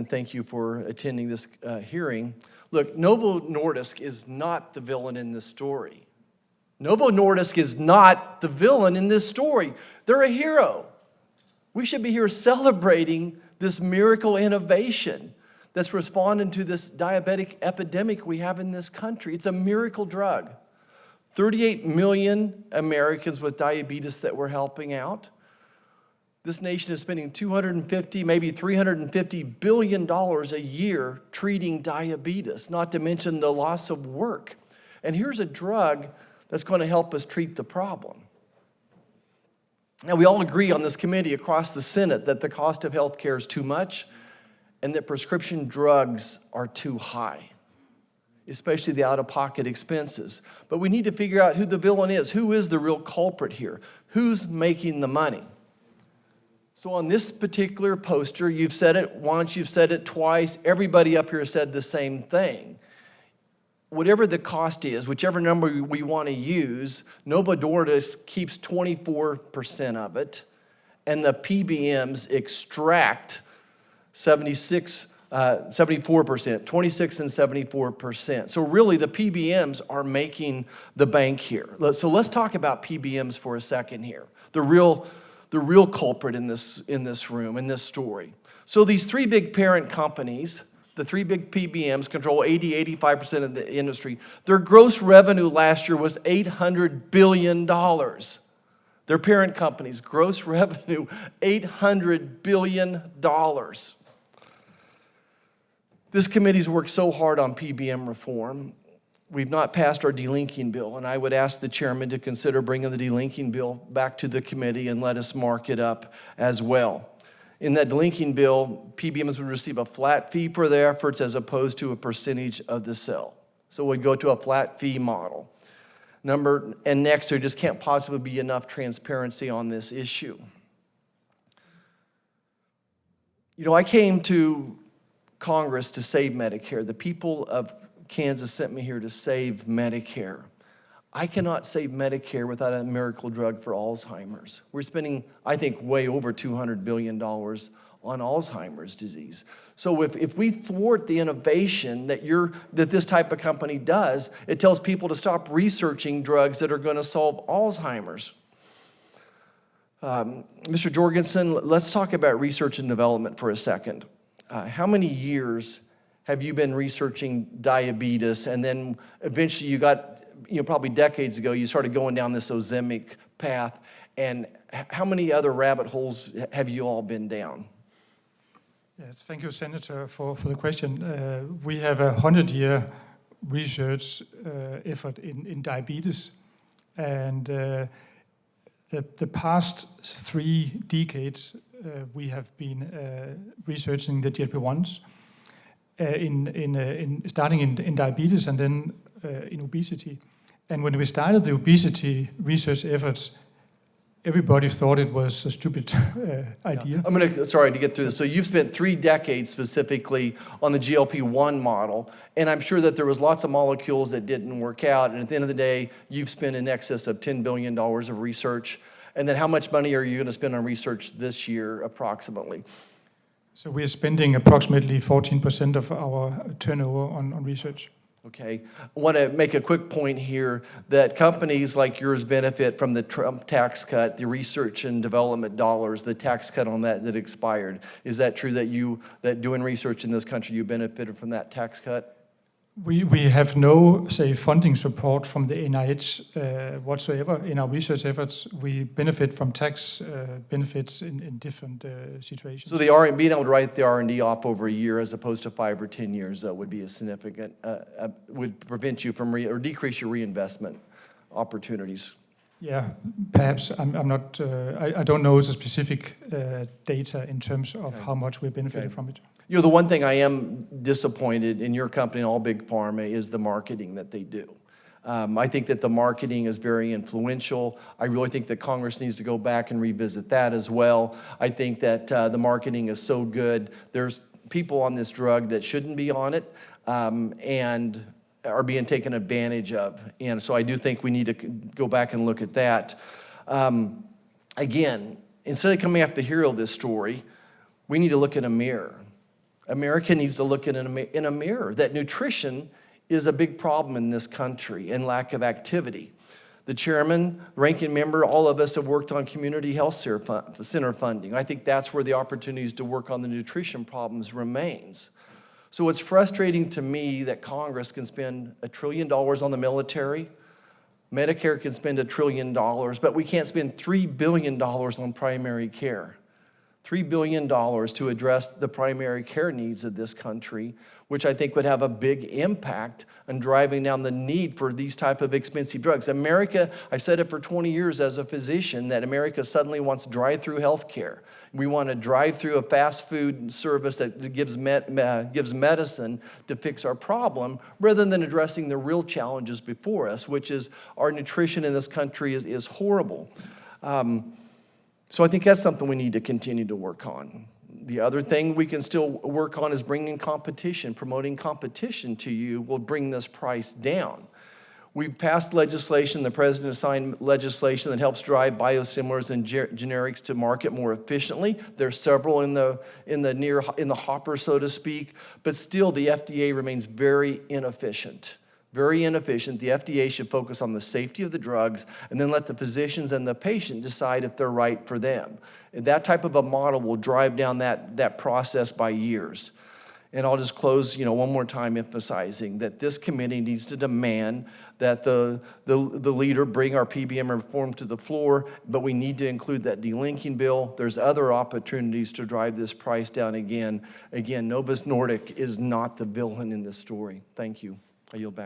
and thank you for attending this hearing. Look, Novo Nordisk is not the villain in this story. Novo Nordisk is not the villain in this story. They're a hero. We should be here celebrating this miracle innovation that's responding to this diabetic epidemic we have in this country. It's a miracle drug. 38 million Americans with diabetes that we're helping out. This nation is spending $250, maybe $350 billion a year treating diabetes, not to mention the loss of work. And here's a drug that's going to help us treat the problem. Now, we all agree on this committee across the Senate that the cost of health care is too much and that prescription drugs are too high, especially the out-of-pocket expenses. But we need to figure out who the villain is. Who is the real culprit here? Who's making the money? So on this particular poster, you've said it once, you've said it twice, everybody up here said the same thing. Whatever the cost is, whichever number we want to use, Novo Nordisk keeps 24% of it, and the PBMs extract 74%, 26 and 74%. So really the PBMs are making the bank here. So let's talk about PBMs for a second here. The real culprit in this room, in this story. So these three big parent companies, the three big PBMs control 85% of the industry. Their gross revenue last year was $800 billion. Their parent companies, gross revenue, $800 billion. This committee's worked so hard on PBM reform. We've not passed our delinking bill, and I would ask the chairman to consider bringing the delinking bill back to the committee and let us mark it up as well. In that delinking bill, PBMs would receive a flat fee for their efforts as opposed to a percentage of the sale. So we'd go to a flat fee model. And next, there just can't possibly be enough transparency on this issue. You know, I came to Congress to save Medicare. The people of Kansas sent me here to save Medicare. I cannot save Medicare without a miracle drug for Alzheimer's. We're spending, I think, way over $200 billion on Alzheimer's disease. So if we thwart the innovation that this type of company does, it tells people to stop researching drugs that are going to solve Alzheimer's. Mr. Jorgensen, let's talk about research and development for a second. How many years have you been researching diabetes, and then eventually you got, probably decades ago, you started going down this Ozempic path, and how many other rabbit holes have you all been down? Yes, thank you, Senator, for the question. We have a 100-year research effort in diabetes, and the past 3 decades we have been researching the GLP-1s, starting in diabetes and then in obesity. And when we started the obesity research efforts, everybody thought it was a stupid idea. Yeah. Sorry to get through this. So you've spent 3 decades specifically on the GLP-1 model, and I'm sure that there was lots of molecules that didn't work out, and at the end of the day, you've spent in excess of $10 billion of research. And then how much money are you going to spend on research this year, approximately? So we're spending approximately 14% of our turnover on research. Okay. I want to make a quick point here that companies like yours benefit from the Trump tax cut, the research and development dollars, the tax cut on that expired. Is that true that doing research in this country, you benefited from that tax cut? We have no, funding support from the NIH whatsoever in our research efforts. We benefit from tax benefits in different situations. So being able to write the R&D off over a year as opposed to 5 or 10 years would be a significant, would prevent you from, or decrease your reinvestment opportunities. Yeah, perhaps. I'm not, I don't know the specific data in terms of how much we're benefiting from it. The one thing I am disappointed in your company and all big pharma is the marketing that they do. I think that the marketing is very influential. I really think that Congress needs to go back and revisit that as well. I think that the marketing is so good. There's people on this drug that shouldn't be on it and are being taken advantage of. And so I do think we need to go back and look at that. Again, instead of coming after the hero of this story, we need to look in a mirror. America needs to look in a mirror that nutrition is a big problem in this country and lack of activity. The chairman, ranking member, all of us have worked on community health center funding. I think that's where the opportunities to work on the nutrition problems remains. So it's frustrating to me that Congress can spend $1 trillion on the military, Medicare can spend $1 trillion, but we can't spend $3 billion on primary care. $3 billion to address the primary care needs of this country, which I think would have a big impact on driving down the need for these type of expensive drugs. America, I've said it for 20 years as a physician, that America suddenly wants drive-through health care. We want to drive through a fast food service that gives medicine to fix our problem, rather than addressing the real challenges before us, which is our nutrition in this country is horrible. So I think that's something we need to continue to work on. The other thing we can still work on is bringing competition. Promoting competition to you will bring this price down. We've passed legislation, the president signed legislation that helps drive biosimilars and generics to market more efficiently. There's several in the hopper, so to speak, but still the FDA remains very inefficient. Very inefficient. The FDA should focus on the safety of the drugs and then let the physicians and the patient decide if they're right for them. And that type of a model will drive down that process by years. And I'll just close, one more time emphasizing that this committee needs to demand that the leader bring our PBM reform to the floor, but we need to include that delinking bill. There's other opportunities to drive this price down again. Again, Novo Nordisk is not the villain in this story. Thank you. I yield back.